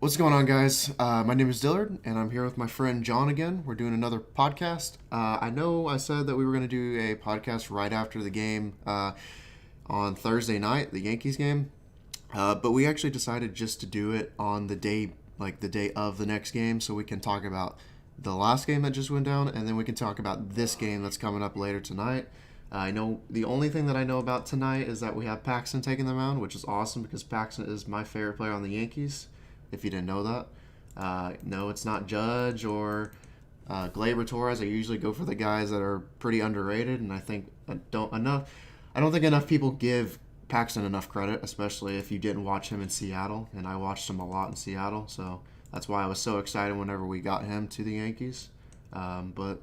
What's going on, guys? My name is Dillard, and I'm here with my friend John again. We're doing another podcast. I know I said that we were going to do a podcast right after the game on Thursday night, the Yankees game, but we actually decided just to do it on the day, like the day of the next game, so we can talk about the last game that just went down, and then we can talk about this game that's coming up later tonight. I know the only thing that I know about tonight is that we have Paxton taking the mound, which is awesome because Paxton is my favorite player on the Yankees. If you didn't know that, no, it's not Judge or Gleyber Torres. I usually go for the guys that are pretty underrated, and I think I don't think enough people give Paxton enough credit, especially if you didn't watch him in Seattle. And I watched him a lot in Seattle, so that's why I was so excited whenever we got him to the Yankees. But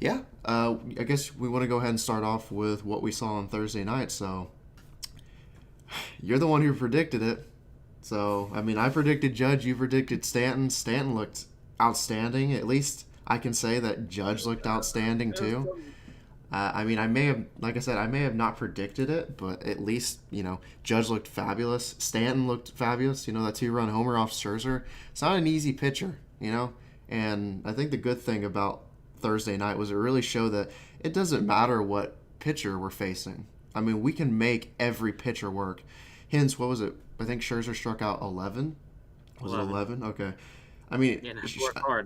yeah, I guess we want to go ahead and start off with what we saw on Thursday night. So you're the one who predicted it. So, I mean, I predicted Judge, you predicted Stanton. Stanton looked outstanding. At least I can say that Judge looked outstanding too. I mean, I may have, like I said, I may have not predicted it, but at least, Judge looked fabulous. Stanton looked fabulous. That 2-run homer off Scherzer. It's not an easy pitcher, And I think the good thing about Thursday night was it really showed that it doesn't matter what pitcher we're facing. I mean, we can make every pitcher work. Hence, what was it? I think Scherzer struck out 11. Was 11. It 11? Okay. I mean,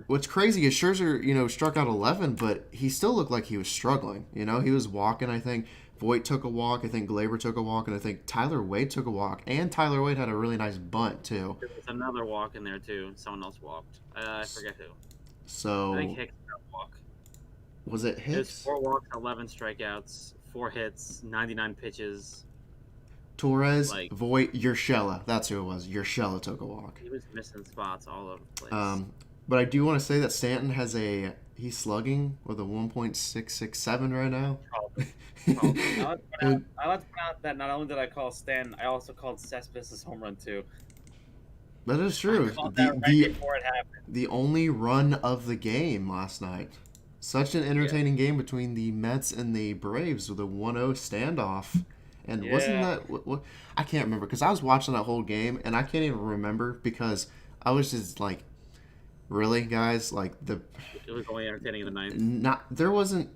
what's crazy is Scherzer, struck out 11, but he still looked like he was struggling. He was walking. I think Voit took a walk. I think Gleyber took a walk, and I think Tyler Wade took a walk. And Tyler Wade had a really nice bunt too. There was another walk in there too. Someone else walked. I forget who. So I think Hicks got a walk. Was it Hicks? It was 4 walks, 11 strikeouts, 4 hits, 99 pitches. Torres, Voit, Urshela. That's who it was. Urshela took a walk. He was missing spots all over the place. But I do want to say that Stanton has he's slugging with a 1.667 right now. I like to point out that not only did I call Stanton, I also called Cespedes' home run too. That is true. I called that right before it happened. The only run of the game last night. Such an entertaining game between the Mets and the Braves with a 1-0 standoff. And wasn't that what I can't remember because I was watching that whole game and I can't even remember because I was just like, really, guys, like it was only entertaining in the ninth. There wasn't.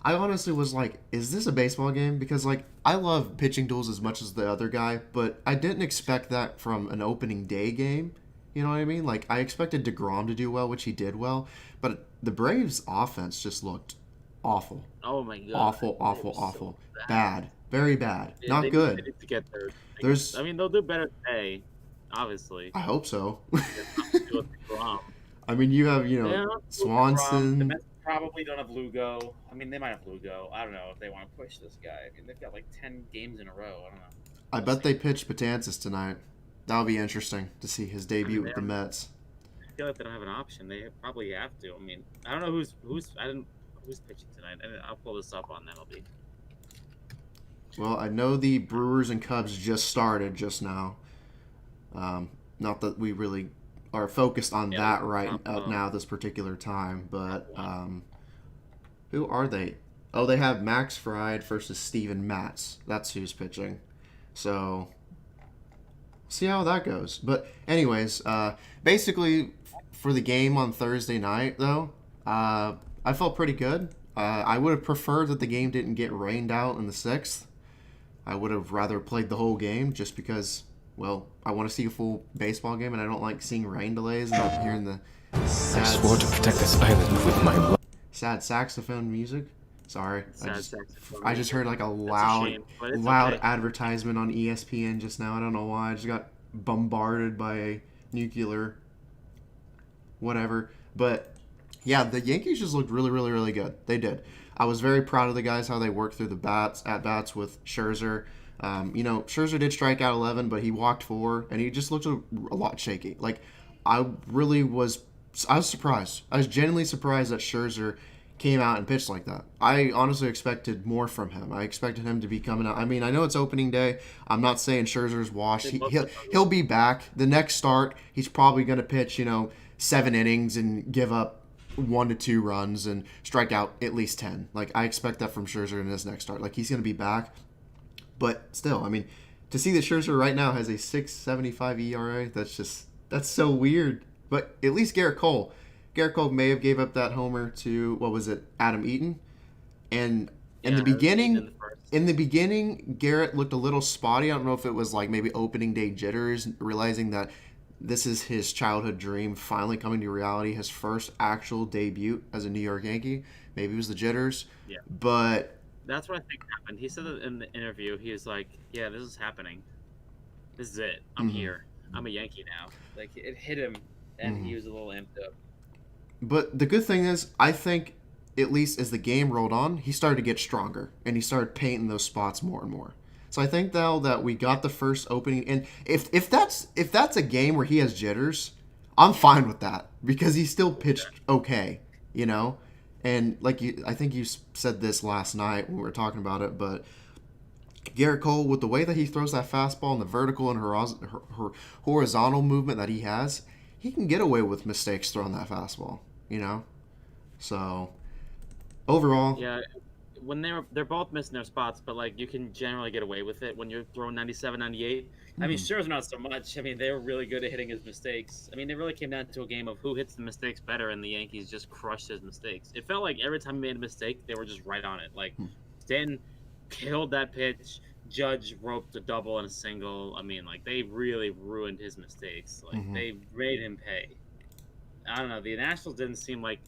I honestly was like, is this a baseball game? Because I love pitching duels as much as the other guy, but I didn't expect that from an opening day game. You know what I mean? Like I expected DeGrom to do well, which he did well, but the Braves' offense just looked awful. Oh my god! Awful, so bad. Very bad. Not good. They need to get there. There's. I mean, they'll do better today, obviously. I hope so. I mean, you have Swanson. The Mets probably don't have Lugo. I mean, they might have Lugo. I don't know if they want to push this guy. I mean, they've got like 10 games in a row. I don't know. I bet they pitch Betances tonight. That'll be interesting to see his debut with the Mets. I feel like they don't have an option. They probably have to. I mean, I don't know who's pitching tonight. I'll pull this up on MLB. Well, I know the Brewers and Cubs just started just now. Not that we really are focused on that right now this particular time, but who are they? Oh, they have Max Fried versus Steven Matz. That's who's pitching. So, see how that goes. But anyways, basically for the game on Thursday night, though, I felt pretty good. I would have preferred that the game didn't get rained out in the 6th. I would have rather played the whole game just because, well, I want to see a full baseball game and I don't like seeing rain delays and not hearing the sad, I swore to protect this island with my blood. Sad saxophone music. Sorry. I just heard like a loud advertisement on ESPN just now. I don't know why. I just got bombarded by a nuclear whatever. But yeah, the Yankees just looked really, really, really good. They did. I was very proud of the guys, how they worked through the at-bats with Scherzer. Scherzer did strike out 11, but he walked 4, and he just looked a lot shaky. I was surprised. I was genuinely surprised that Scherzer came out and pitched like that. I honestly expected more from him. I expected him to be coming out. I mean, I know it's opening day. I'm not saying Scherzer's washed. He'll be back. The next start, he's probably going to pitch, 7 innings and give up 1 to 2 runs and strike out at least 10. I expect that from Scherzer in his next start. He's going to be back. But still, I mean, to see that Scherzer right now has a 6.75 ERA, that's just That's so weird. But at least Garrett Cole. Garrett Cole may have gave up that homer to, what was it, Adam Eaton. And in Yeah, the in beginning, the first. Garrett looked a little spotty. I don't know if it was like maybe opening day jitters, realizing that this is his childhood dream finally coming to reality, his first actual debut as a New York Yankee. Maybe it was the jitters. Yeah. But That's what I think happened. He said that in the interview. He was like, "Yeah, this is happening. This is it. I'm here. I'm a Yankee now." Like it hit him, and he was a little amped up. But the good thing is, I think, at least as the game rolled on, he started to get stronger, and he started painting those spots more and more. So I think now that we got the first opening, and if that's a game where he has jitters, I'm fine with that because he still pitched okay, you know. And I think you said this last night when we were talking about it, but Garrett Cole, with the way that he throws that fastball and the vertical and horizontal movement that he can get away with mistakes throwing that fastball, you know? So, overall... Yeah, when they're both missing their spots, but like you can generally get away with it when you're throwing 97, 98. I mean, Scherzer not so much. I mean, they were really good at hitting his mistakes. I mean, it really came down to a game of who hits the mistakes better, and the Yankees just crushed his mistakes. It felt like every time he made a mistake, they were just right on it. Like, Stanton killed that pitch. Judge roped a double and a single. I mean, like, they really ruined his mistakes. Like, they made him pay. I don't know. The Nationals didn't seem like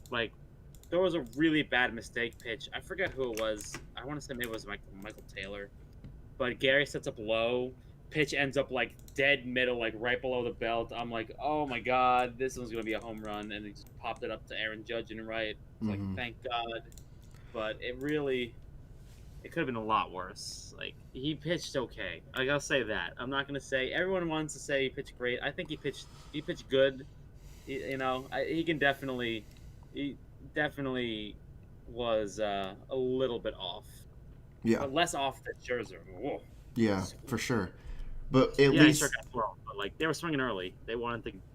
there was a really bad mistake pitch. I forget who it was. I want to say maybe it was Michael Taylor. But Gary sets up low. Pitch ends up like dead middle, like right below the belt. I'm like, oh my god, this one's gonna be a home run, and he just popped it up to Aaron Judge and right. It's like, thank God. But it could have been a lot worse. Like he pitched okay. Like I'll say that. I'm not gonna say everyone wants to say he pitched great. I think he pitched good. He definitely was a little bit off. Yeah. But less off than Scherzer. Whoa. Yeah, for sure. But at he least sure got thrown. But like they were swinging early. They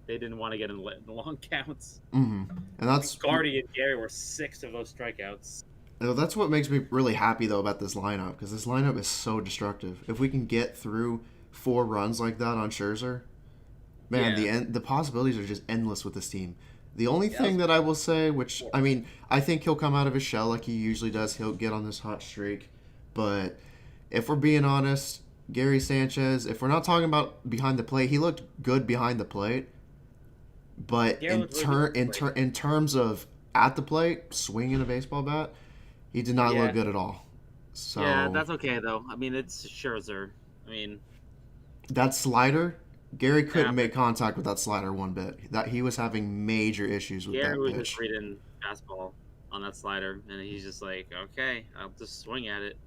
didn't want to get in the long counts. and that's Gardy and Gary were 6 of those strikeouts. that's what makes me really happy though about this lineup, because this lineup is so destructive. If we can get through 4 runs like that on Scherzer, man, the possibilities are just endless with this team. The only thing that I will say, which I mean, I think he'll come out of his shell like he usually does. He'll get on this hot streak, but if we're being honest, Gary Sanchez, if we're not talking about behind the plate, he looked good behind the plate. But in terms of at the plate, swinging a baseball bat, he did not look good at all. So yeah, that's okay though. I mean, it's Scherzer. I mean, that slider, Gary couldn't make contact with that slider one bit. That he was having major issues with Gary that was pitch. just reading fastball on that slider, and he's just like, okay, I'll just swing at it.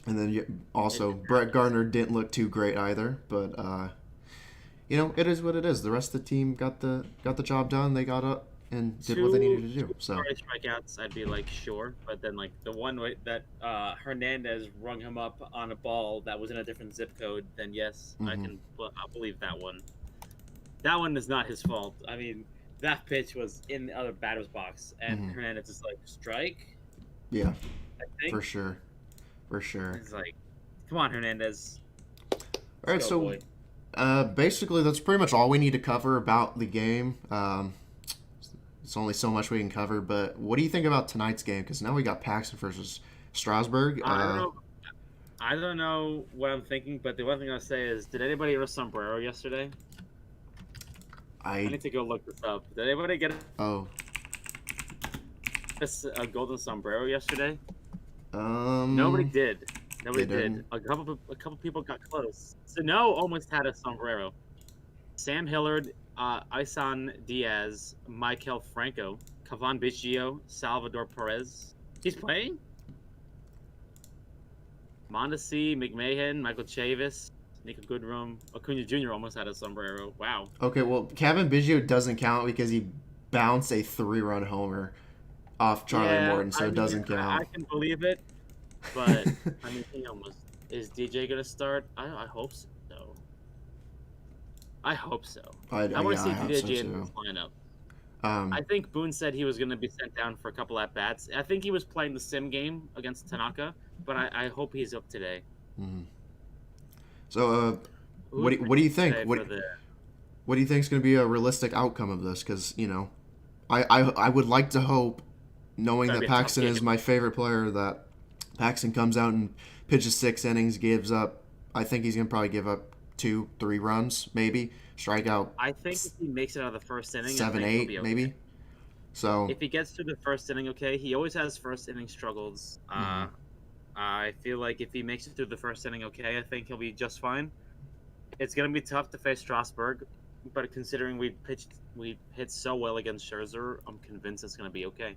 And then also, Brett Gardner didn't look too great either. But, it is what it is. The rest of the team got the job done. They got up and did what they needed to do. So strikeouts, I'd be like, sure. But then, like, the one way that Hernandez rung him up on a ball that was in a different zip code, then yes, I'll believe that one. That one is not his fault. I mean, that pitch was in the other batter's box, and Hernandez is like, strike? Yeah, I think. For sure. It's like, come on, Hernandez. All right, so basically that's pretty much all we need to cover about the game. It's only so much we can cover, but what do you think about tonight's game? Because now we got Paxton versus Strasburg. I don't know what I'm thinking, but the one thing I'll say is, did anybody have a sombrero yesterday? I need to go look this up. Did anybody get a golden sombrero yesterday? Nobody did. Nobody did. A couple people got close. Sano almost had a sombrero. Sam Hillard, Isan Diaz, Michael Franco, Cavan Biggio, Salvador Perez. He's playing? Mondesi, McMahon, Michael Chavis, Nico Goodrum, Acuna Jr. almost had a sombrero. Wow. Okay, well, Cavan Biggio doesn't count because he bounced a 3-run homer off Charlie Morton, so it doesn't count. I can believe it, but I mean, he almost is. DJ gonna start? I hope so. I hope so. I want to see DJ in this lineup. I think Boone said he was going to be sent down for a couple at bats. I think he was playing the sim game against Tanaka, but I hope he's up today. So, what do you think? What do you think is going to be a realistic outcome of this? Because, I would like to hope, knowing That'd that be a tough Paxton is game. my favorite player, that Paxton comes out and pitches 6 innings, gives up, I think he's going to probably give up 2-3 runs, maybe. Strike out I think if he makes it out of the first inning, I 7, think he'll 8, be okay. maybe. So, If he gets through the first inning, okay, he always has first inning struggles. I feel like if he makes it through the first inning, okay, I think he'll be just fine. It's gonna be tough to face Strasburg, but considering we hit so well against Scherzer, I'm convinced it's gonna be okay.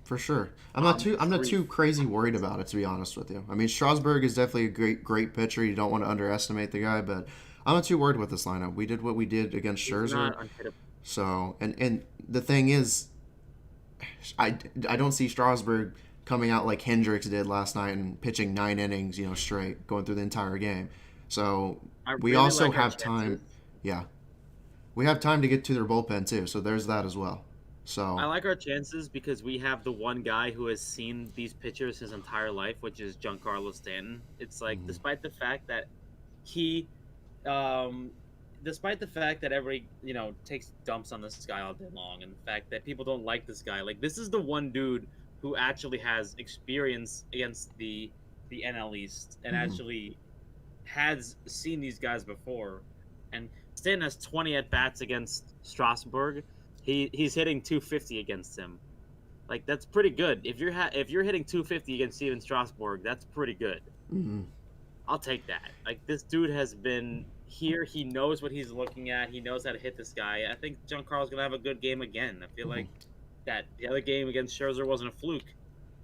for sure. I'm not too crazy worried about it, to be honest with you. I mean, Strasburg is definitely a great pitcher. You don't want to underestimate the guy, but I'm not too worried with this lineup. We did what we did against He's Scherzer. not unhittable. So, and the thing is, I don't see Strasburg coming out like Hendricks did last night and pitching 9 innings, straight, going through the entire game. So we really also like our have time. chances. Yeah, we have time to get to their bullpen too. So there's that as well. So I like our chances because we have the one guy who has seen these pitchers his entire life, which is Giancarlo Stanton. It's like, despite the fact that he, despite the fact that everybody, takes dumps on this guy all day long, and the fact that people don't like this guy, like, this is the one dude who actually has experience against the NL East and actually has seen these guys before. And Stanton has 20 at bats against Strasburg. He's hitting 250 against him. Like, that's pretty good. If you're hitting 250 against Steven Strasburg, that's pretty good. I'll take that. Like, this dude has been here. He knows what he's looking at. He knows how to hit this guy. I think Giancarlo's gonna have a good game again. I feel like that the other game against Scherzer wasn't a fluke.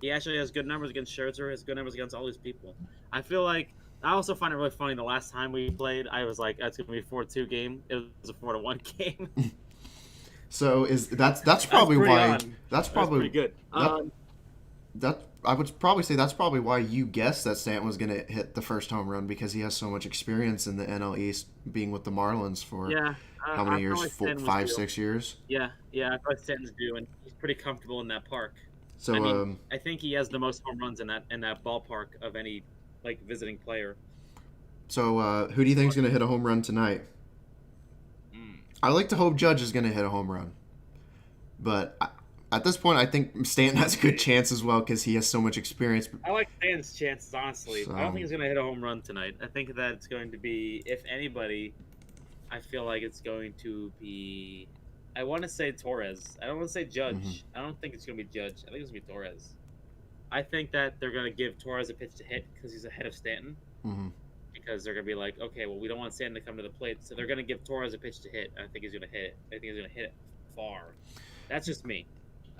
He actually has good numbers against Scherzer. Has good numbers against all these people. I feel like I also find it really funny. The last time we played, I was like, "That's gonna be a 4-2 game." It was a 4-1 game. So that's probably why that's pretty probably good. that I would probably say that's probably why you guessed that Stanton was going to hit the first home run, because he has so much experience in the NL East, being with the Marlins for how many years? 5, 6 years. Yeah, I thought Stanton's due, and he's pretty comfortable in that park. So I mean, I think he has the most home runs in that ballpark of any visiting player. So who do you think is going to hit a home run tonight? I like to hope Judge is going to hit a home run, but at this point, I think Stanton has a good chance as well because he has so much experience. I like Stanton's chances, honestly. I don't think he's going to hit a home run tonight. I think that it's going to be, if anybody, I feel like it's going to be. I want to say Torres. I don't want to say Judge. I don't think it's going to be Judge. I think it's going to be Torres. I think that they're going to give Torres a pitch to hit because he's ahead of Stanton. Because they're going to be like, okay, well, we don't want Stanton to come to the plate, so they're going to give Torres a pitch to hit. I think he's going to hit. I think he's going to hit it far. That's just me.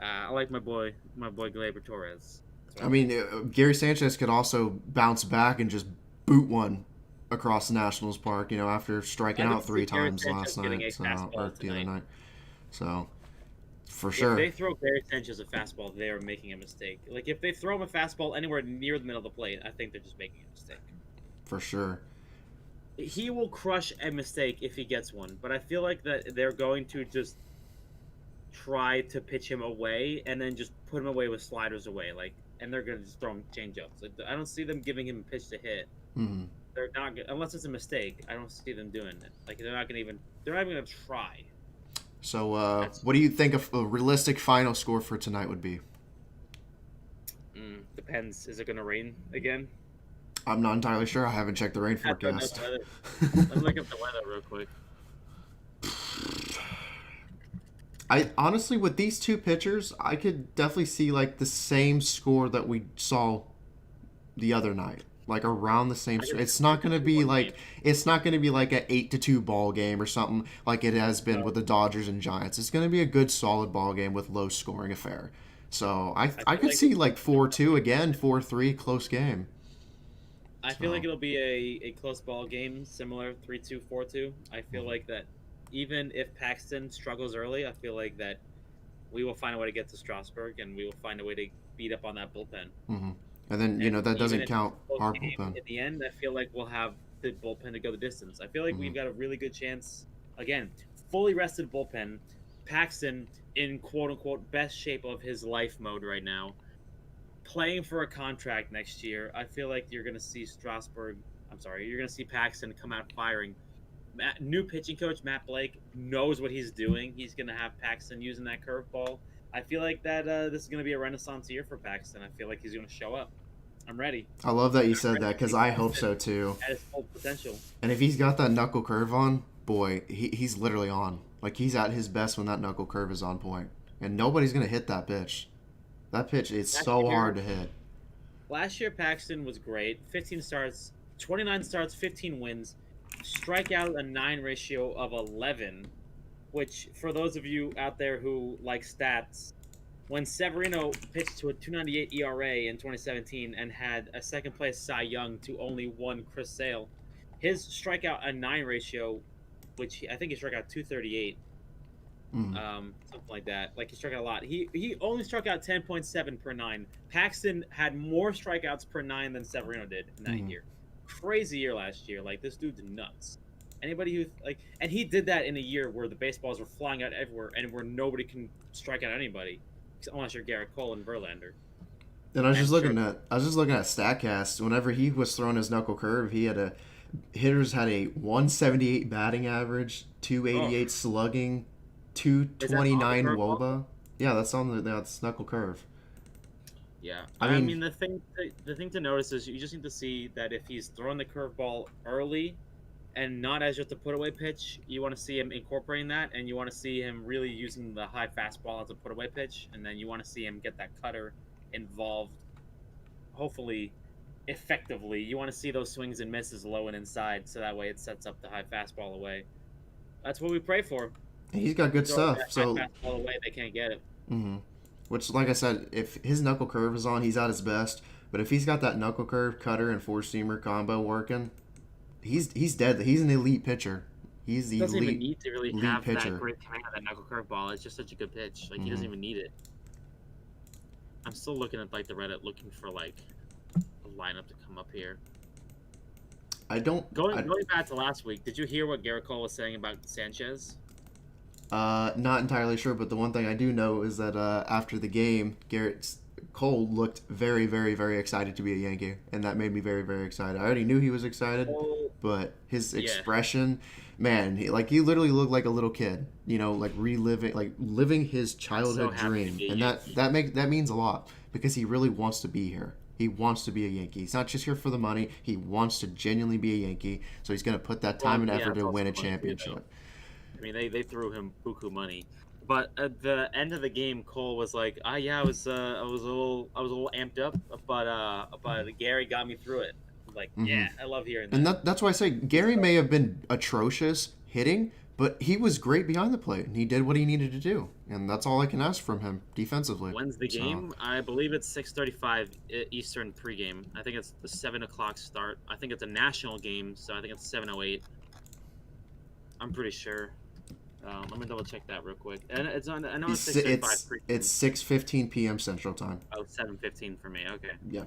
I like my boy Gleyber Torres. I mean, Gary Sanchez could also bounce back and just boot one across the Nationals Park, after striking out 3 times last night, or the other night. So, for sure. If they throw Gary Sanchez a fastball, they're making a mistake. Like, if they throw him a fastball anywhere near the middle of the plate, I think they're just making a mistake. For sure. He will crush a mistake if he gets one, but I feel like that they're going to just try to pitch him away and then just put him away with sliders away, and they're going to just throw him changeups. Like, I don't see them giving him a pitch to hit. They're not, unless it's a mistake. I don't see them doing it. Like, they're not even going to try. So, what do you think a realistic final score for tonight would be? Depends. Is it going to rain again? I'm not entirely sure. I haven't checked the rain forecast. Let's look up the weather real quick. I honestly, with these two pitchers, I could definitely see the same score that we saw the other night, around the same. It's not going to be an 8-2 ball game or something like it has been with the Dodgers and Giants. It's going to be a good, solid ball game with low scoring affair. So I could see 4-2 again, 4-3, close game. I feel like it'll be a close ball game, similar 3-2, 4-2. I feel like that even if Paxton struggles early, I feel like that we will find a way to get to Strasburg and we will find a way to beat up on that bullpen. And then, that doesn't count our bullpen. At the end, I feel like we'll have the bullpen to go the distance. I feel like we've got a really good chance. Again, fully rested bullpen. Paxton in quote-unquote best shape of his life mode right now. Playing for a contract next year, I feel like you're going to see Paxton come out firing. new pitching coach Matt Blake knows what he's doing. He's going to have Paxton using that curveball. I feel like that this is going to be a renaissance year for Paxton. I feel like he's going to show up. I'm ready. I love that you said that because I hope so too. At his full potential. And if he's got that knuckle curve on, boy, he's literally on. Like, he's at his best when that knuckle curve is on point. And nobody's going to hit that pitch. That pitch is so hard to hit. Last year, Paxton was great. 15 starts, 29 starts, 15 wins. Strikeout a 9 ratio of 11, which, for those of you out there who like stats, when Severino pitched to a 2.98 ERA in 2017 and had a second-place Cy Young to only one Chris Sale, his strikeout a 9 ratio, which I think he struck out 238, something like that. Like, he struck out a lot. He only struck out 10.7 per 9. Paxton had more strikeouts per 9 than Severino did in that year. Crazy year last year. Like, this dude's nuts. Anybody who and he did that in a year where the baseballs were flying out everywhere and where nobody can strike out anybody unless you're Garrett Cole and Verlander. And I was just looking at Statcast. Whenever he was throwing his knuckle curve, hitters had a 178 batting average, 288 slugging, 229 WOBA. Yeah, that's on that's knuckle curve. Yeah, I mean the thing to notice is you just need to see that if he's throwing the curveball early and not as just a put away pitch, you want to see him incorporating that, and you want to see him really using the high fastball as a put away pitch, and then you want to see him get that cutter involved, hopefully effectively. You want to see those swings and misses low and inside, so that way it sets up the high fastball away. That's what we pray for. He's got good stuff. So high fastball away, they can't get it. Which, like I said, if his knuckle curve is on, he's at his best. But if he's got that knuckle curve, cutter, and four-seamer combo working, he's dead. He's an elite pitcher. He's the doesn't elite, even need to really have pitcher. that great command of that knuckle curve ball. It's just such a good pitch. Like, he doesn't even need it. I'm still looking at, like, the Reddit, looking for, like, a lineup to come up here. Going back to last week, did you hear what Garrett Cole was saying about Sanchez? Not entirely sure, but the one thing I do know is that after the game, Garrett Cole looked very, very, very excited to be a Yankee, and that made me very, very excited. I already knew he was excited, but his expression, man, he literally looked like a little kid, like living his childhood dream, and that means a lot because he really wants to be here. He wants to be a Yankee. He's not just here for the money. He wants to genuinely be a Yankee, so he's going to put that time and effort to win a championship. I mean, they threw him buku money, but at the end of the game, Cole was like, I was a little amped up, but Gary got me through it. Like, yeah, I love hearing that. And that's why I say Gary may have been atrocious hitting, but he was great behind the plate, and he did what he needed to do, and that's all I can ask from him defensively. When's the game? I believe it's 6:35 Eastern pregame. I think it's the 7:00 start. I think it's a national game, so I think it's 7:08. I'm pretty sure. Let me double check that real quick. And it's on. I know it's 6:35. It's 6:15 p.m. Central Time. Oh, 7:15 for me. Okay. Yeah.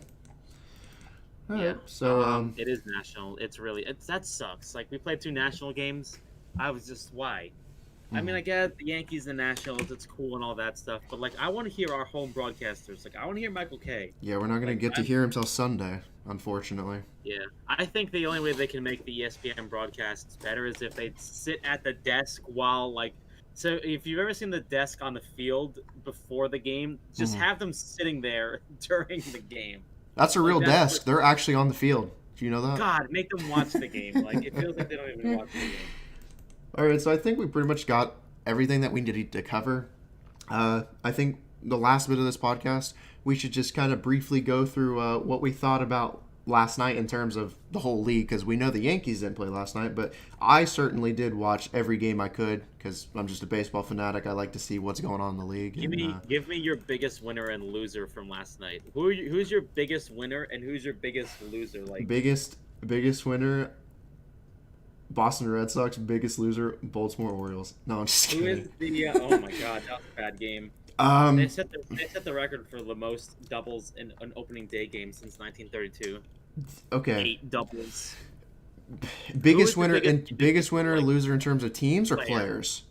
All right. So it is national. That sucks. Like, we played 2 national games. I was just why. I mean, I get the Yankees and Nationals. It's cool and all that stuff, but like, I want to hear our home broadcasters. Like, I want to hear Michael Kay. Yeah, we're not gonna get to hear him till Sunday, unfortunately. Yeah, I think the only way they can make the ESPN broadcasts better is if they sit at the desk while, like, so if you've ever seen the desk on the field before the game, just have them sitting there during the game. That's a real desk. They're actually on the field. Do you know that? God, make them watch the game. Like, it feels like they don't even watch the game. All right, so I think we pretty much got everything that we needed to cover. I think the last bit of this podcast, we should just kind of briefly go through what we thought about last night in terms of the whole league, because we know the Yankees didn't play last night, but I certainly did watch every game I could because I'm just a baseball fanatic. I like to see what's going on in the league. Give me your biggest winner and loser from last night. Who's your biggest winner and who's your biggest loser? Like, biggest winner, Boston Red Sox. Biggest loser, Baltimore Orioles. No, I'm just kidding. Who is the? Oh my God, that was a bad game. They set the record for the most doubles in an opening day game since 1932. Okay. 8 doubles. Biggest winner or loser in terms of teams or players?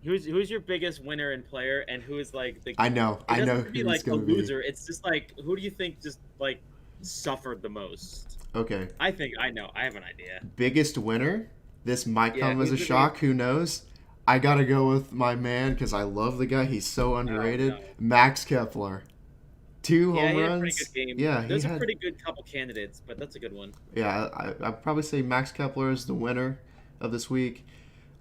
Who's your biggest winner and player, and who is like the? I know. It doesn't be like a loser. It's just like, who do you think just like suffered the most? Okay. I think I know. I have an idea. Biggest winner, This might Yeah, come as a he's shock. Who knows? I got to go with my man because I love the guy. He's so underrated. no. Max Kepler. Two Yeah, home he had a pretty runs. good game. Yeah, he There's a had. pretty good couple candidates, but that's a good one. Yeah, I'd probably say Max Kepler is the winner of this week.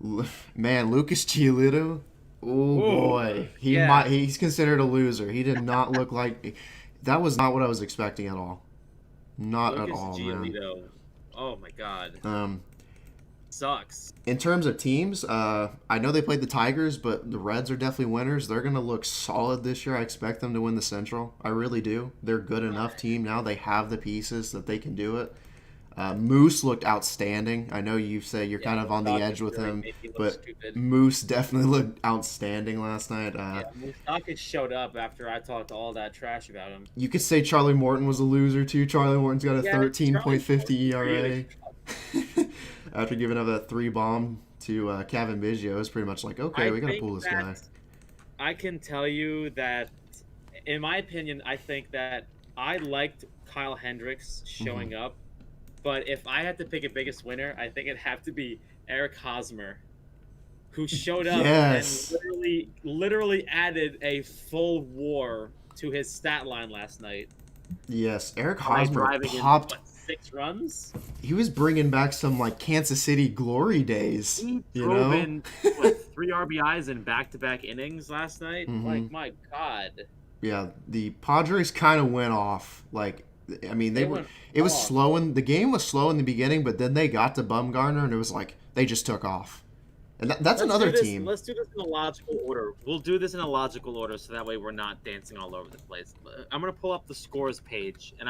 Man, Lucas Giolito. Oh boy, he's considered a loser. He did not look like that was not what I was expecting at all. Not Lucas at all, Giolito. man. Oh my god. Sucks. In terms of teams, I know they played the Tigers, but the Reds are definitely winners. They're going to look solid this year. I expect them to win the Central. I really do. They're a good enough team now. They have the pieces that they can do it. Moose looked outstanding. I know you say you're kind of on the edge with him, but Moose definitely looked outstanding last night. Moose showed up after I talked all that trash about him. You could say Charlie Morton was a loser too. Charlie Morton's got a 13.50 ERA. After giving up that 3 bomb to Kevin Biggio, it's pretty much like, okay, we got to pull this guy. I can tell you that, in my opinion, I think that I liked Kyle Hendricks showing up. But if I had to pick a biggest winner, I think it'd have to be Eric Hosmer, who showed up and literally added a full WAR to his stat line last night. Yes, Eric Hosmer popped 6 runs. He was bringing back some like Kansas City glory days. He drove in 3 RBIs in back-to-back innings last night. Like, my God. Yeah, the Padres kind of went off. Like, I mean, it was slow the game was slow in the beginning, but then they got to Bumgarner and it was like they just took off. And that's another team. Let's do this in a logical order. We'll do this in a logical order so that way we're not dancing all over the place. I'm going to pull up the scores page, and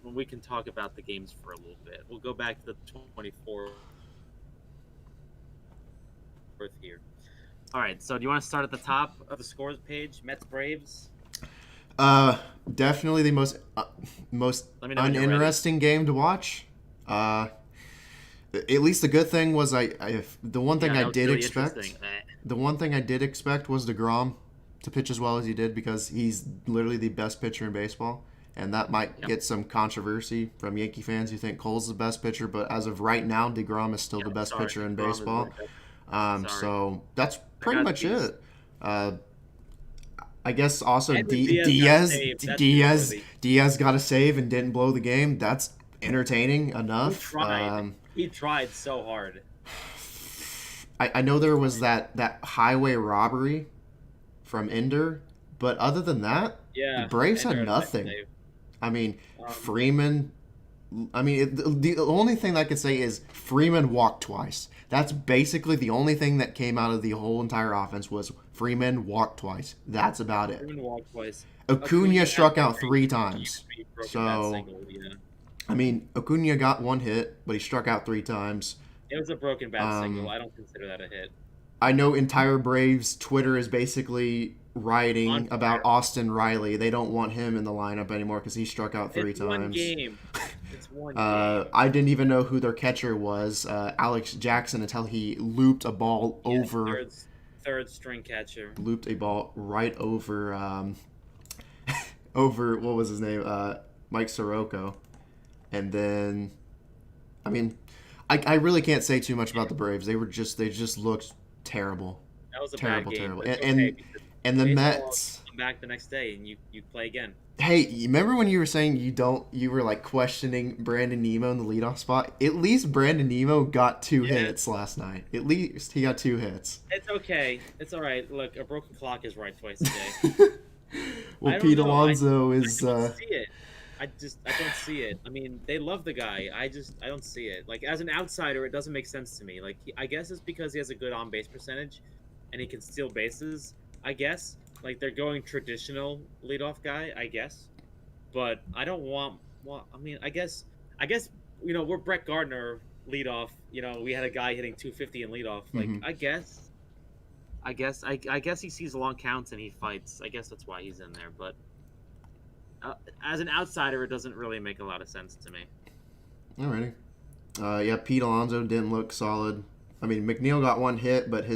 we can talk about the games for a little bit. We'll go back to the 24th here. All right, so do you want to start at the top of the scores page? Mets Braves? Definitely the most uninteresting game to watch. At least the good thing was the one thing I did expect was DeGrom to pitch as well as he did because he's literally the best pitcher in baseball, and that might get some controversy from Yankee fans who think Cole's the best pitcher, but as of right now, DeGrom is still the best pitcher in baseball. So that's pretty much it. I guess also Diaz got a save and didn't blow the game. That's entertaining enough. He tried so hard. I know there was that highway robbery from Ender, but other than that, the Braves had nothing. I mean, Freeman. I mean, the only thing I could say is Freeman walked twice. That's basically the only thing that came out of the whole entire offense was Freeman walked twice. That's about it. Freeman walked twice. Acuna struck out 3 times. So, I mean, Acuna got 1 hit, but he struck out 3 times. It was a broken bat single. I don't consider that a hit. I know entire Braves Twitter is basically writing about Austin Riley. They don't want him in the lineup anymore because he struck out 3 times. One game. It's one game. I didn't even know who their catcher was, Alex Jackson, until he looped a ball over. Third string catcher. Looped a ball right over over what was his name, Mike Soroka, and then, I mean, I really can't say too much about the Braves. They just looked terrible. That was a terrible, bad game. terrible. And the Mets come back the next day and you play again. Hey, you remember when you were saying you were like questioning Brandon Nimmo in the leadoff spot? At least Brandon Nimmo got 2 hits last night. At least he got 2 hits. It's okay. It's all right. Look, a broken clock is right twice a day. Well, Pete Alonso is. I don't see it. I don't see it. I mean, they love the guy. I don't see it. Like, as an outsider, it doesn't make sense to me. Like, I guess it's because he has a good on-base percentage, and he can steal bases. I guess. Like, they're going traditional leadoff guy, I guess. But I don't want. Well, I mean, I guess we're Brett Gardner leadoff. We had a guy hitting 250 in leadoff. Like, I guess he sees long counts and he fights. I guess that's why he's in there. But as an outsider, it doesn't really make a lot of sense to me. Alrighty. Pete Alonso didn't look solid. I mean, McNeil got 1 hit, but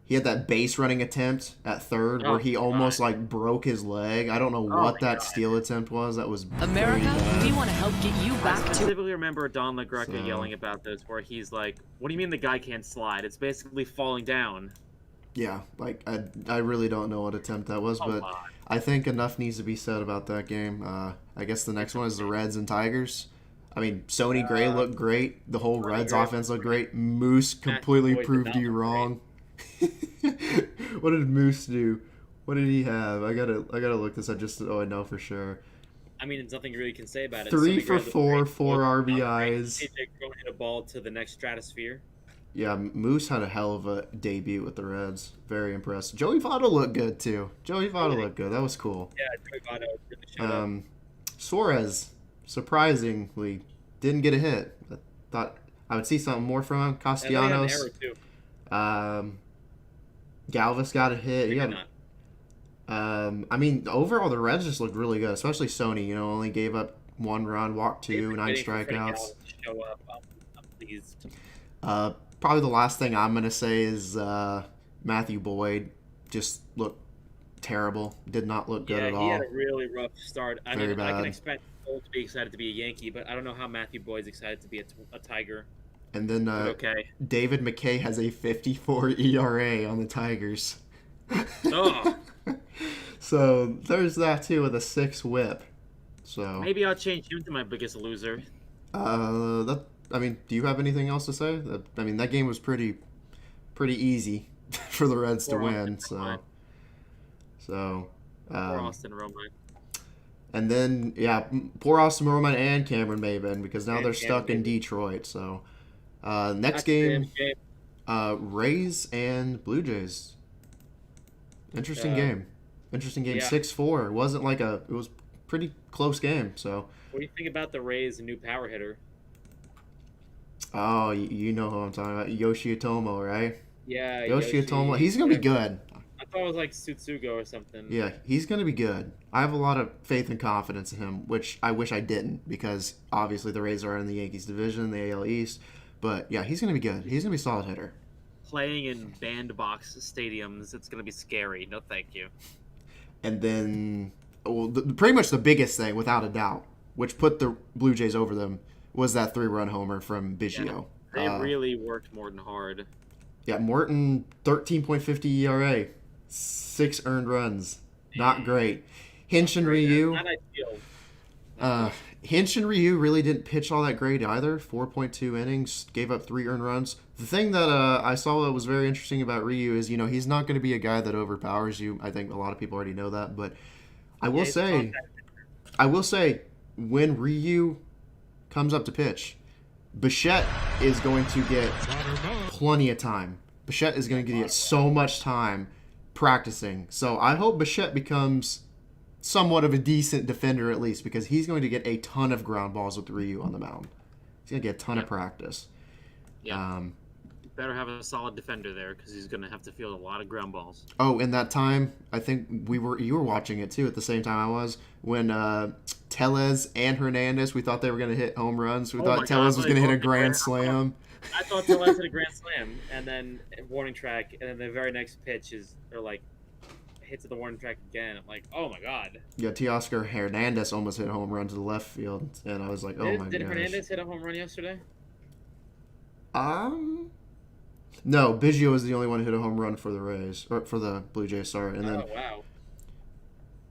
He had that base running attempt at third where he almost like broke his leg. I don't know what that steal attempt was. That was America, we want to help get you I back to. specifically remember Don LaGreca yelling about this, where he's like, "What do you mean the guy can't slide? It's basically falling down." Yeah, like I really don't know what attempt that was, but I think enough needs to be said about that game. I guess the next one is the Reds and Tigers. I mean, Sonny Gray looked great. The whole Reds offense looked great. Moose completely proved you wrong. What did Moose do? What did he have? I gotta look this up just so I know for sure. I mean, there's nothing really you can say about it. 3 for 4, 4 RBIs. Hit a ball to the next stratosphere. Yeah, Moose had a hell of a debut with the Reds. Very impressed. Joey Votto looked good too. Joey Votto looked good. That was cool. Yeah, Joey Votto really showed up. Suarez, surprisingly, didn't get a hit. I thought I would see something more from him. Castellanos. Error too. Galvis got a hit. He had, I mean, overall the Reds just looked really good, especially Sony. You know, only gave up 1 run, walked 2, 9 strikeouts. Show up. I'm pleased. Probably the last thing I'm gonna say is Matthew Boyd just looked terrible. Did not look good at all. Yeah, he had a really rough start. I Very mean, bad. I can expect Cole to be excited to be a Yankee, but I don't know how Matthew Boyd's excited to be a Tiger. And then Okay. David McKay has a 54 ERA on the Tigers. Oh, So there's that too with a 6 whip. So maybe I'll change him to my biggest loser. I mean, do you have anything else to say? I mean, that game was pretty easy for the Reds to win. So Poor Austin Romine. And then poor Austin Romine and Cameron Maybin because now they're stuck in Detroit. So next game, Rays and Blue Jays. Interesting game. Yeah. 6-4. It wasn't like it was pretty close game. So What do you think about the Rays' new power hitter? oh, you know who I'm talking about, Yoshi Otomo, right? Yeah, Yoshi Otomo. He's gonna be good. I thought it was like Tsutsugo or something. Yeah, he's gonna be good. I have a lot of faith and confidence in him, which I wish I didn't because obviously the Rays are in the Yankees division, the AL East. But yeah, he's gonna be good. He's gonna be a solid hitter. Playing in bandbox stadiums, it's gonna be scary. No, thank you. And then, well, pretty much the biggest thing, without a doubt, which put the Blue Jays over them, was that 3-run homer from Biggio. They really worked Morton hard. Yeah, Morton, 13.50 ERA, 6 earned runs. Not great. Hinch and Ryu. Not ideal. Hinch and Ryu really didn't pitch all that great either. 4.2 innings, gave up 3 earned runs. The thing that I saw that was very interesting about Ryu is, he's not going to be a guy that overpowers you. I think a lot of people already know that, but I will say, when Ryu comes up to pitch, Bichette is going to get plenty of time. Bichette is going to get so much time practicing. So I hope Bichette becomes somewhat of a decent defender at least, because he's going to get a ton of ground balls with Ryu on the mound. He's going to get a ton of practice. Yeah. Better have a solid defender there because he's going to have to field a lot of ground balls. Oh, in that time, I think you were watching it too at the same time I was, when Tellez and Hernandez, we thought they were going to hit home runs. We thought Tellez was going to hit a grand slam. I thought Tellez hit a grand slam, and then warning track, and then the very next pitch hits at the warning track again. I'm like, oh my god. Yeah, Teoscar Hernandez almost hit a home run to the left field, and I was like, oh my gosh. Did Hernandez hit a home run yesterday? No, Biggio was the only one who hit a home run for the Rays, or for the Blue Jays, sorry. And then, oh, wow.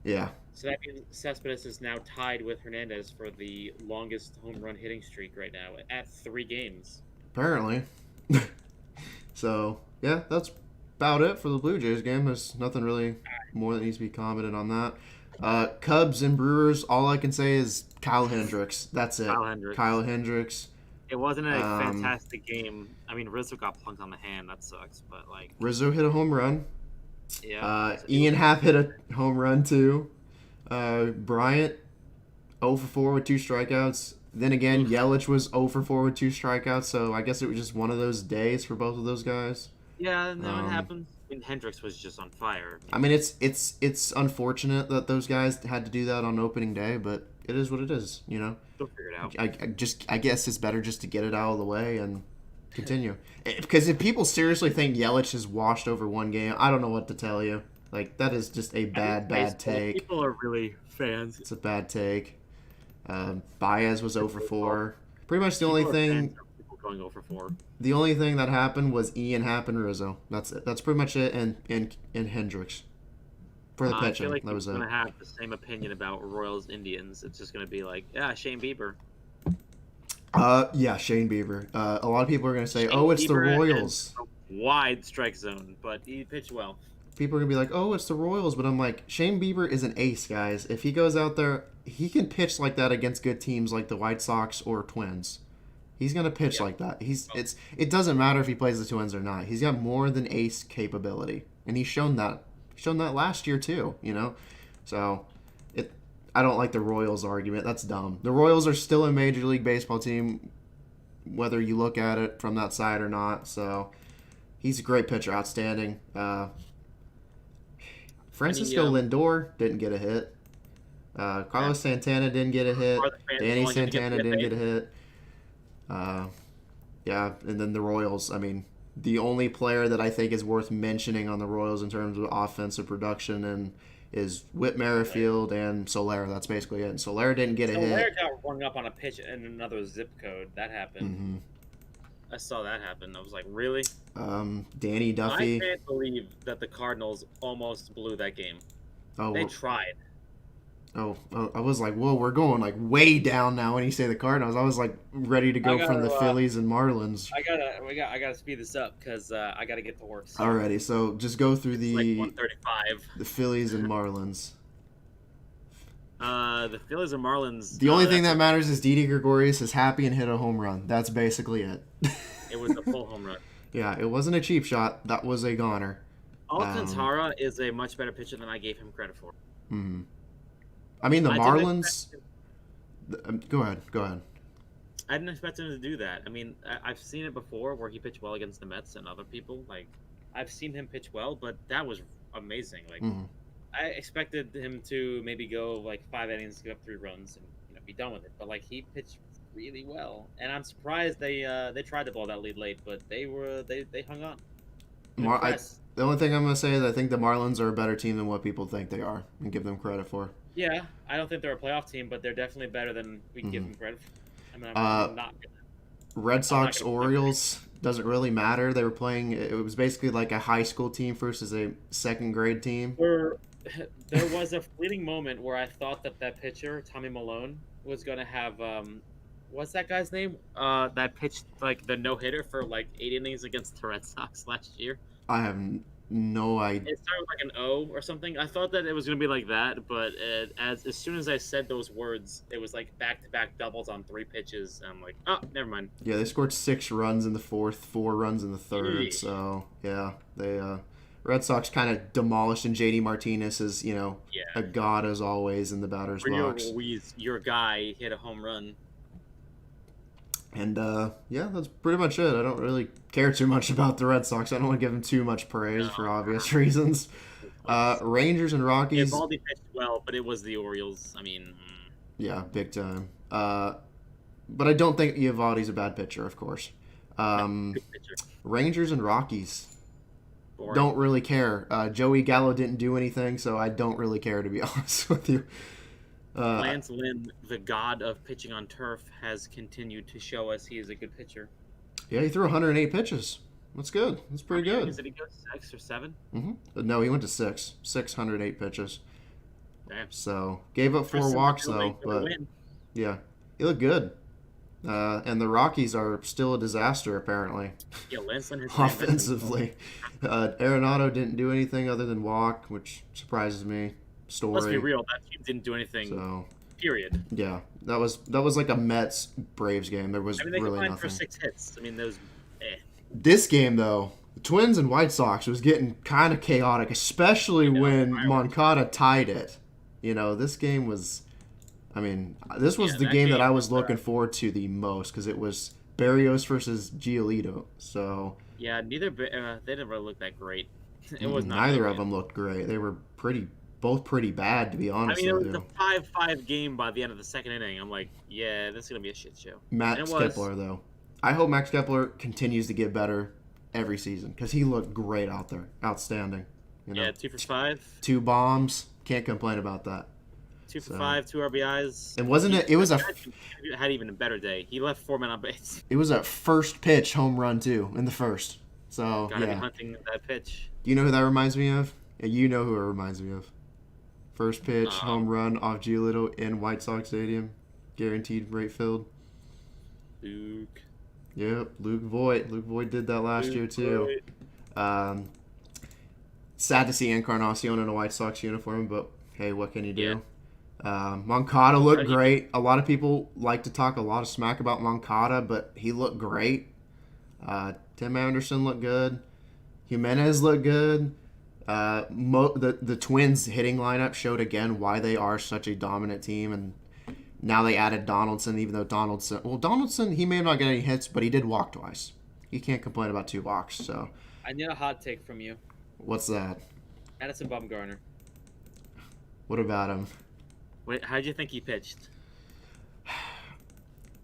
Yeah. So that means Cespedes is now tied with Hernandez for the longest home run hitting streak right now at 3 games. Apparently. So, yeah, that's about it for the Blue Jays game. There's nothing really more that needs to be commented on that. Cubs and Brewers, all I can say is Kyle Hendricks. That's it. Kyle Hendricks. It wasn't a fantastic game. I mean, Rizzo got plunked on the hand. That sucks, but like... Rizzo hit a home run. Yeah. Ian Happ hit a home run, too. Bryant, 0 for 4 with 2 strikeouts. Then again, Yelich was 0 for 4 with 2 strikeouts, so I guess it was just one of those days for both of those guys. Yeah, and then it happens. I mean, Hendricks was just on fire. I mean, it's unfortunate that those guys had to do that on opening day, but it is what it is, They'll figure it out. I guess it's better just to get it out of the way and Continue. Because if people seriously think Yelich is washed over one game, I don't know what to tell you. Like, that is just a bad take. People are really fans. It's a bad take. Baez was over 4. Pretty much the only thing. People going over 4. The only thing that happened was Ian Happ and Rizzo. That's it. That's pretty much it. And Hendricks for the pitching. I feel like that was going to have the same opinion about Royals Indians. It's just going to be like, yeah, Shane Bieber. Yeah, Shane Bieber. A lot of people are going to say, Shane it's the Bieber Royals. Wide strike zone, but he pitched well. People are going to be like, it's the Royals. But I'm like, Shane Bieber is an ace, guys. If he goes out there, he can pitch like that against good teams like the White Sox or Twins. He's going to pitch like that. It doesn't matter if he plays the Twins or not. He's got more than ace capability. And he's shown that. Shown that last year too, So I don't like the Royals argument. That's dumb. The Royals are still a Major League Baseball team, whether you look at it from that side or not. So he's a great pitcher, outstanding. Francisco Lindor didn't get a hit. Carlos Santana didn't get a hit. Danny Santana didn't get a hit. Yeah, and then the Royals. I mean, the only player that I think is worth mentioning on the Royals in terms of offensive production is Whit Merrifield and Soler. That's basically it. And Soler didn't get a hit. Soler got rung up on a pitch in another zip code. That happened. Mm-hmm. I saw that happen. I was like, really? Danny Duffy. I can't believe that the Cardinals almost blew that game. They tried. I was like, whoa, we're going like way down now when you say the Cardinals. I was like ready to go from the Phillies and Marlins. I gotta speed this up because I gotta get to work. So. Alrighty, so just go through the 135. The Phillies and Marlins. The Phillies and Marlins. The only thing that matters is Didi Gregorius is happy and hit a home run. That's basically it. It was a full home run. Yeah, it wasn't a cheap shot. That was a goner. Alcantara is a much better pitcher than I gave him credit for. Mm-hmm. I mean, the Marlins. Go ahead. I didn't expect him to do that. I mean, I've seen it before where he pitched well against the Mets and other people. Like, I've seen him pitch well, but that was amazing. Like, I expected him to maybe go like 5 innings, give up 3 runs, and be done with it. But like, he pitched really well, and I'm surprised they tried to blow that lead late, but they hung on. The only thing I'm gonna say is I think the Marlins are a better team than what people think they are, and give them credit for. Yeah, I don't think they're a playoff team, but they're definitely better than we can give them credit for. I mean, I'm not gonna. Red Sox Orioles doesn't really matter. They were playing. It was basically like a high school team versus a second grade team. There was a fleeting moment where I thought that pitcher Tommy Malone was gonna have what's that guy's name? That pitched like the no hitter for like 8 innings against the Red Sox last year. I have no idea. It started with like an O or something. I thought that it was gonna be like that, but as soon as I said those words, it was like back-to-back doubles on 3 pitches. And I'm like, oh, never mind. Yeah, they scored 6 runs in the fourth, 4 runs in the third. So yeah, they Red Sox kind of demolished, and JD Martinez is a god as always in the batter's box. Ruiz, your guy, hit a home run. And, that's pretty much it. I don't really care too much about the Red Sox. I don't want to give them too much praise for obvious reasons. Rangers and Rockies. Eovaldi pitched well, but it was the Orioles. I mean... Yeah, big time. But I don't think Eovaldi's a bad pitcher, of course. Rangers and Rockies. Boring. Don't really care. Joey Gallo didn't do anything, so I don't really care, to be honest with you. Lance Lynn, the god of pitching on turf, has continued to show us he is a good pitcher. Yeah, he threw 108 pitches. That's good. That's pretty good. Did he go 6 or 7? Mm-hmm. No, he went to 6. 608 pitches. Damn. So, gave up 4 walks, though. But, yeah, he looked good. And the Rockies are still a disaster, apparently. Yeah, Lance Lynn has offensively. Arenado didn't do anything other than walk, which surprises me. Story. Let's be real, that team didn't do anything. So, period. Yeah, that was like a Mets Braves game. There was they really combined nothing. for 6 hits. I mean, those. This game though, the Twins and White Sox was getting kind of chaotic, especially when Moncada tied it. This game was. I mean, this was the game that I was looking forward to the most because it was Barrios versus Giolito. So. Yeah, they didn't really look that great. It was not. Neither of them looked great. They were both pretty bad, to be honest with you. It was a 5-5 game by the end of the 2nd inning. I'm like, yeah, this is going to be a shit show. Matt Kepler, though. I hope Max Kepler continues to get better every season because he looked great out there, outstanding. Yeah, 2 for 5. 2 bombs, can't complain about that. 2 for 5, 2 RBIs. And wasn't it? It was had even a better day. He left 4 men on base. It was a first pitch home run too in the first. So Gotta be hunting that pitch. Do you know who that reminds me of? Yeah, you know who it reminds me of. First pitch home run off Giancarlo in White Sox Stadium, guaranteed right field. Luke. Yep, Luke Voigt. Luke Voigt did that last year too. Sad to see Encarnacion in a White Sox uniform, but hey, what can you do? Moncada looked great. A lot of people like to talk a lot of smack about Moncada, but he looked great. Tim Anderson looked good. Jimenez looked good. The Twins hitting lineup showed again why they are such a dominant team, and now they added Donaldson, even though Donaldson, he may not get any hits, but he did walk twice. You can't complain about 2 walks, so. I need a hot take from you. What's that? Madison Bumgarner. What about him? Wait, how did you think he pitched?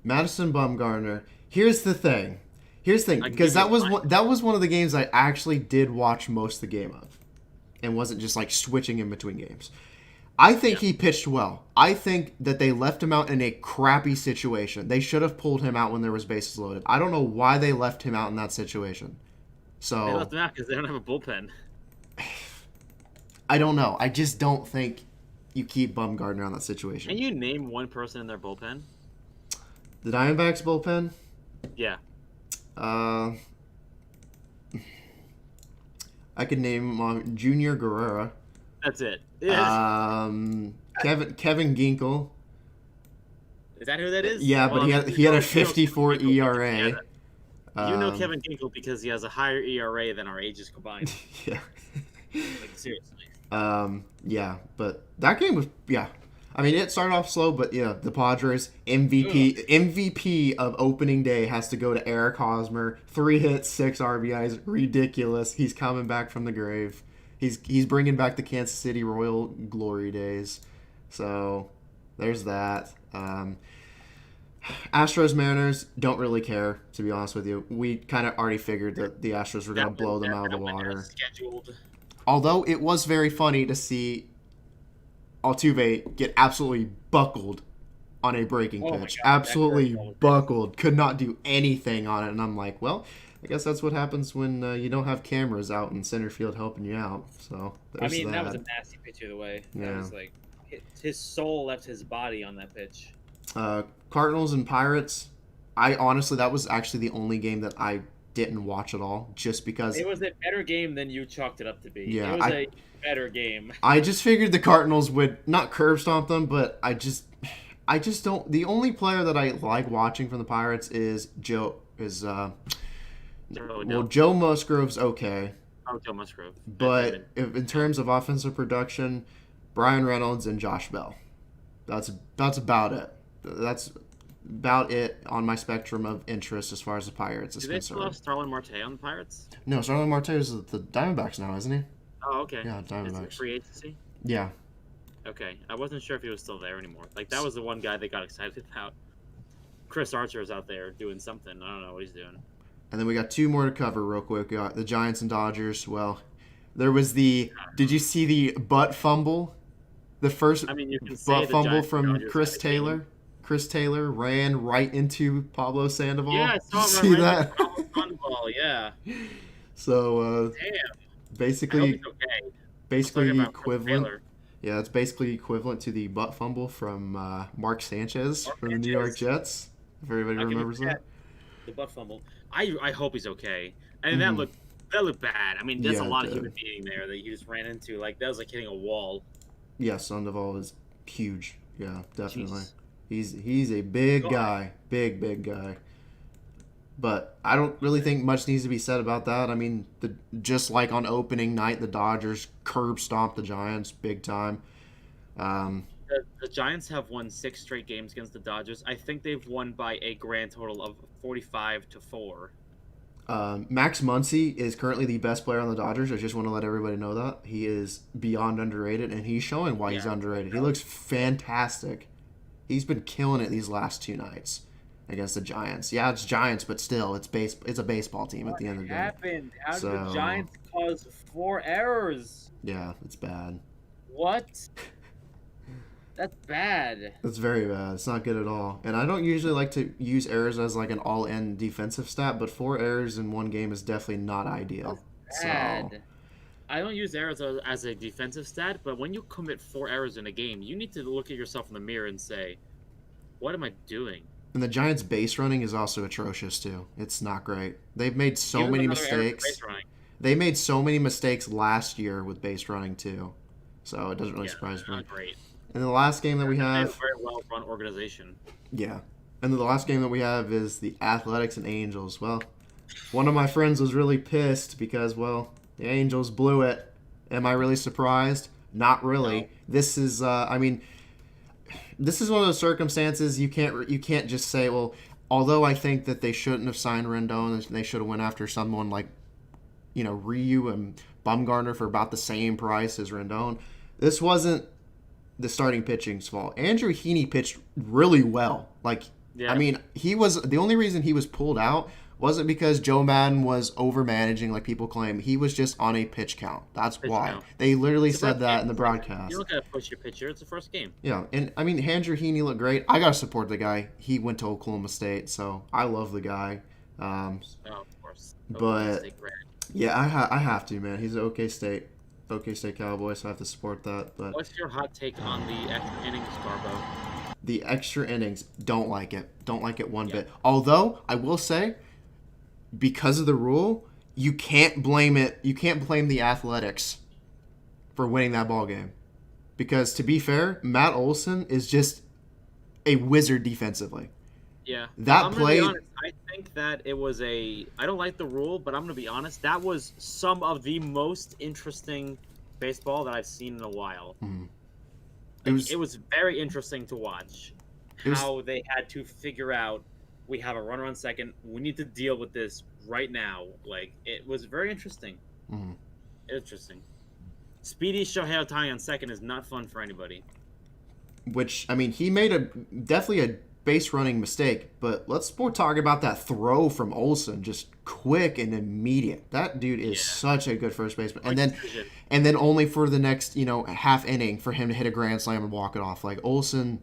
Madison Bumgarner. Here's the thing, because that was one of the games I actually did watch most of the game of, and wasn't just like switching in between games. I think he pitched well. I think that they left him out in a crappy situation. They should have pulled him out when there was bases loaded. I don't know why they left him out in that situation. So they left him out because they don't have a bullpen. I don't know. I just don't think you keep Bumgarner on that situation. Can you name one person in their bullpen? The Diamondbacks bullpen? Yeah. I could name Junior Guerrera. That's it. Kevin Ginkel. Is that who that is? Yeah, but he had a 54 ERA. You know Kevin Ginkel because he has a higher ERA than our ages combined. Yeah. Like, seriously. Yeah, but that game was I mean, it started off slow, but yeah, the Padres MVP of opening day has to go to Eric Hosmer. 3 hits, 6 RBIs, ridiculous. He's coming back from the grave. He's bringing back the Kansas City Royal glory days. So there's that. Astros Mariners don't really care, to be honest with you. We kind of already figured that the Astros were going to blow them out of the water. Although it was very funny to see Altuve get absolutely buckled on a breaking pitch. Absolutely buckled. Could not do anything on it. And I'm like, well, I guess that's what happens when you don't have cameras out in center field helping you out. So I mean, that was a nasty pitch either way. That was like his soul left his body on that pitch. Cardinals and Pirates. That was actually the only game that I didn't watch at all, just because it was a better game than you chalked it up to be. Yeah, it was a better game. I just figured the Cardinals would not curb stomp them, but I just don't. The only player that I like watching from the Pirates is Joe Musgrove's okay. Oh, Joe Musgrove. But in terms of offensive production, Brian Reynolds and Josh Bell. That's about it. That's about it on my spectrum of interest as far as the Pirates is concerned. Do they still have Starlin Marte on the Pirates? No, Starlin Marte is the Diamondbacks now, isn't he? Oh, okay. Yeah, Diamondbacks. Is it free agency? Yeah. Okay, I wasn't sure if he was still there anymore. Like, that was the one guy they got excited about. Chris Archer's out there doing something. I don't know what he's doing. And then we got 2 more to cover real quick. We got the Giants and Dodgers. Well, there was did you see the butt fumble? The first butt fumble from Chris Taylor. Chris Taylor ran right into Pablo Sandoval. Yeah, I saw him see that? Pablo Sandoval, yeah. So, damn. basically equivalent. Taylor. Yeah, it's basically equivalent to the butt fumble from Mark Sanchez from the New York Jets. If everybody remembers that. The butt fumble. I hope he's okay. And that looked bad. I mean, there's a lot of human being there that he just ran into. Like, that was like hitting a wall. Yeah, Sandoval is huge. Yeah, definitely. Jeez. He's a big guy. Big guy. But I don't really think much needs to be said about that. I mean, just like on opening night, the Dodgers curb stomped the Giants big time. The Giants have won 6 straight games against the Dodgers. I think they've won by a grand total of 45-4. Max Muncy is currently the best player on the Dodgers. I just want to let everybody know that. He is beyond underrated, and he's showing why he's underrated. He looks fantastic. He's been killing it these last 2 nights. against the Giants. Yeah, it's Giants, but still, it's a baseball team at the end of the day. What happened? How did So- the Giants cause 4 errors? Yeah, it's bad. What? That's bad. It's very bad. It's not good at all. And I don't usually like to use errors as like an all-in defensive stat, but 4 errors in one game is definitely not ideal. Bad. I don't use errors as a defensive stat, but when you commit 4 errors in a game, you need to look at yourself in the mirror and say, what am I doing? And the Giants' base running is also atrocious too. It's not great. They've made so Give them many another error for mistakes. base running. They made so many mistakes last year with base running too. So it doesn't really Yeah, surprise me. not great. And the last game that we They're a have, very well-run organization. yeah. And the last game that we have is the Athletics and Angels. Well, one of my friends was really pissed because, well, the Angels blew it. Am I really surprised? Not really. No. This is, this is one of those circumstances you can't just say, well, although I think that they shouldn't have signed Rendon, and they should have went after someone like, Ryu and Bumgarner for about the same price as Rendon. This wasn't the starting pitching's fault. Andrew Heaney pitched really well. Yeah. I mean, the only reason he was pulled out wasn't because Joe Madden was over-managing like people claim. He was just on a pitch count. That's Pitch why. count. They literally It's the said first that game. in the broadcast. You don't gotta push your pitcher. It's the first game. Yeah, and I mean, Andrew Heaney looked great. I gotta support the guy. He went to Oklahoma State, so I love the guy. Oh, of course. But- State grad. Yeah, I have to, man. He's an OK State Cowboy, so I have to support that. But What's your hot take on the extra innings, Garbo? the extra innings, don't like it. Don't like it one bit. Although I will say, because of the rule, you can't blame it. You can't blame the Athletics for winning that ball game, because to be fair, Matt Olson is just a wizard defensively. Yeah. That I'm gonna play- be honest. I think that it was I don't like the rule, but I'm going to be honest. That was some of the most interesting baseball that I've seen in a while. It It was very interesting to watch It was- how they had to figure out, we have a runner on second. We need to deal with this right now. Like, it was very interesting. Mhm. Interesting. Speedy Shohei Ohtani on second is not fun for anybody. Which, I mean, he made definitely a base running mistake, but let's more talk about that throw from Olson, just quick and immediate. That dude is such a good first baseman. Decision. And then only for the next, half inning for him to hit a grand slam and walk it off. Like Olson,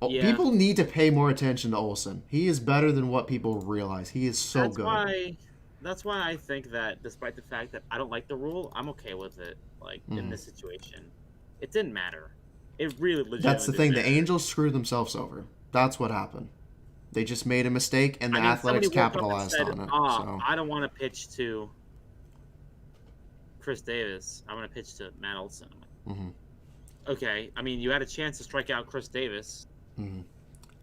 Yeah. people need to pay more attention to Olson. He is better than what people realize. He is so good. That's why I think that despite the fact that I don't like the rule, I'm okay with it. Like in this situation, it didn't matter. It really legitimately. That's the thing. didn't The matter. Angels screwed themselves over. That's what happened. They just made a mistake, and the I mean, Athletics somebody woke up and capitalized said, on it. "Oh, So. I don't want to pitch to Chris Davis. I want to pitch to Matt Olson." Mhm. Okay, I mean, you had a chance to strike out Chris Davis. Mhm.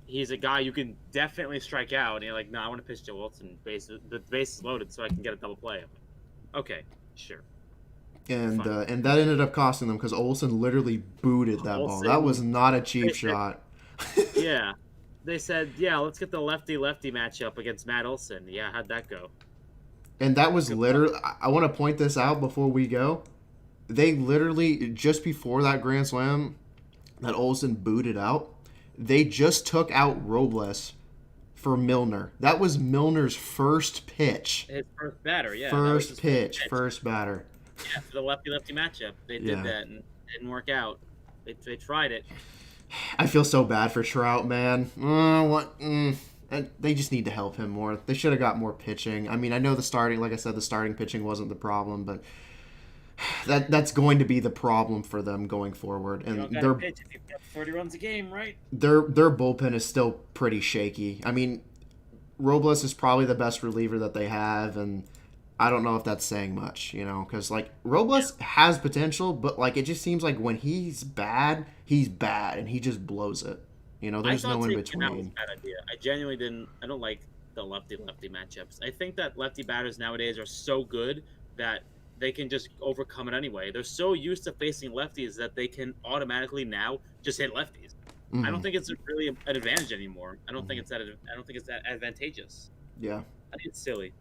He's a guy you can definitely strike out, and you're like, "No, I want to pitch to Wilson. The base is loaded, so I can get a double play." I'm like, okay, sure. And Fine. and that ended up costing them because Olson literally booted that ball. Olson- That was not a cheap They said- shot. Yeah, they said, "Yeah, let's get the lefty-lefty matchup against Matt Olson." Yeah, how'd that go? And that was literally, I want to point this out before we go. They literally, just before that grand slam that Olson booted out, they just took out Robles for Milner. That was Milner's first pitch. His first batter, yeah. that was his First pitch, first batter. Yeah, for the lefty-lefty matchup. They did Yeah. that, and it didn't work out. They tried it. I feel so bad for Trout, man. And they just need to help him more. They should have got more pitching. I mean, I know the starting pitching wasn't the problem, but that's going to be the problem for them going forward. You And don't gotta pitch if you've got 30 runs a game, right? their bullpen is still pretty shaky. I mean, Robles is probably the best reliever that they have, and I don't know if that's saying much, because Robles has potential, but it just seems like when he's bad, and he just blows it. There's I no thought in taking him out was a between. bad idea. I genuinely didn't. I don't like the lefty-lefty matchups. I think that lefty batters nowadays are so good that they can just overcome it anyway. They're so used to facing lefties that they can automatically now just hit lefties. I don't think it's really an advantage anymore. I don't think it's that advantageous. Yeah, I think it's silly.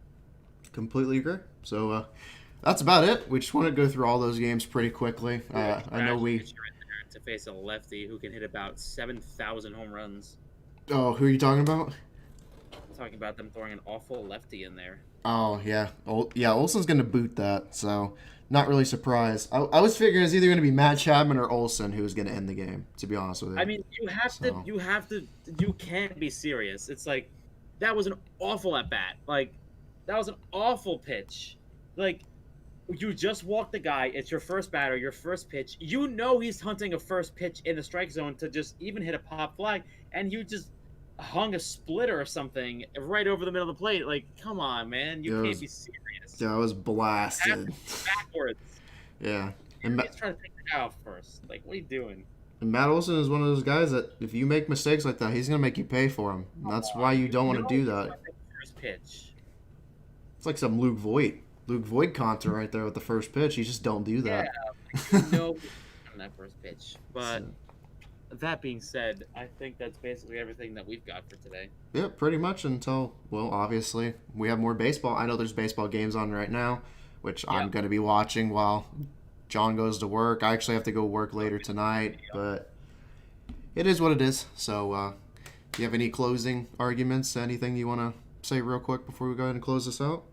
completely agree. So that's about it. We just want to go through all those games pretty quickly. I know we. Pitcher in there to face a lefty who can hit about 7,000 home runs. Oh, who are you talking about? talking about them throwing an awful lefty in there. Oh, yeah. Olson's going to boot that, so not really surprised. I was figuring it's either going to be Matt Chapman or Olson who was going to end the game, to be honest with you. I mean, So- you can't be serious. It's like, that was an awful at bat. Like, that was an awful pitch. Like, you just walked the guy. It's your first batter, your first pitch. You know he's hunting a first pitch in the strike zone to just even hit a pop fly, and you just hung a splitter or something right over the middle of the plate. Like, come on, man. You can't be serious. Yeah, I was blasted. Backwards. Yeah. And, He's trying to take it out first. Like, what are you doing? and Matt Olson is one of those guys that if you make mistakes like that, he's going to make you pay for them. And that's why you don't want to do that. First pitch. It's like some Luke Voigt content right there with the first pitch. You just don't do that. Yeah, like, no on that first pitch. But that being said, I think that's basically everything that we've got for today. Yeah, pretty much until, well, obviously, we have more baseball. I know there's baseball games on right now, which I'm going to be watching while John goes to work. I actually have to go work later tonight, but it is what it is. So, do you have any closing arguments, anything you want to say real quick before we go ahead and close this out?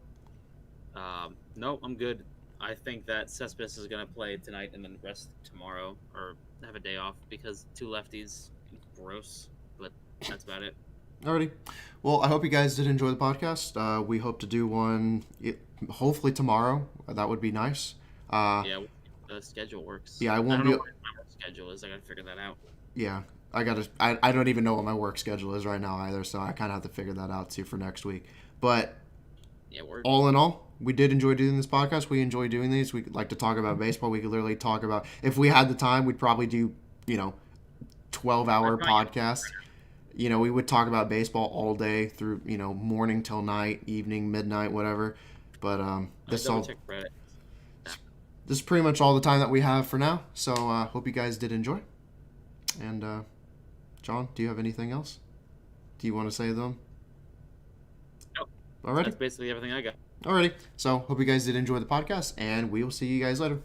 No, I'm good. I think that Cespedes is going to play tonight and then rest tomorrow or have a day off because two lefties, gross. But that's about it. Alrighty. Well, I hope you guys did enjoy the podcast. We hope to do one hopefully tomorrow. That would be nice. Yeah, the schedule works. Yeah, I don't won't know be. what my work schedule is. I got to figure that out. Yeah, I don't even know what my work schedule is right now either, so I kind of have to figure that out too for next week. But Yeah, we're all in all, we did enjoy doing this podcast. We enjoy doing these. We like to talk about baseball. We could literally talk about, if we had the time, we'd probably do, 12-hour podcasts. We would talk about baseball all day through, morning till night, evening, midnight, whatever. But this is pretty much all the time that we have for now. So hope you guys did enjoy. And John, do you have anything else? Do you want to say to them? Nope. Alrighty. That's basically everything I got. Alrighty. So hope you guys did enjoy the podcast, and we will see you guys later.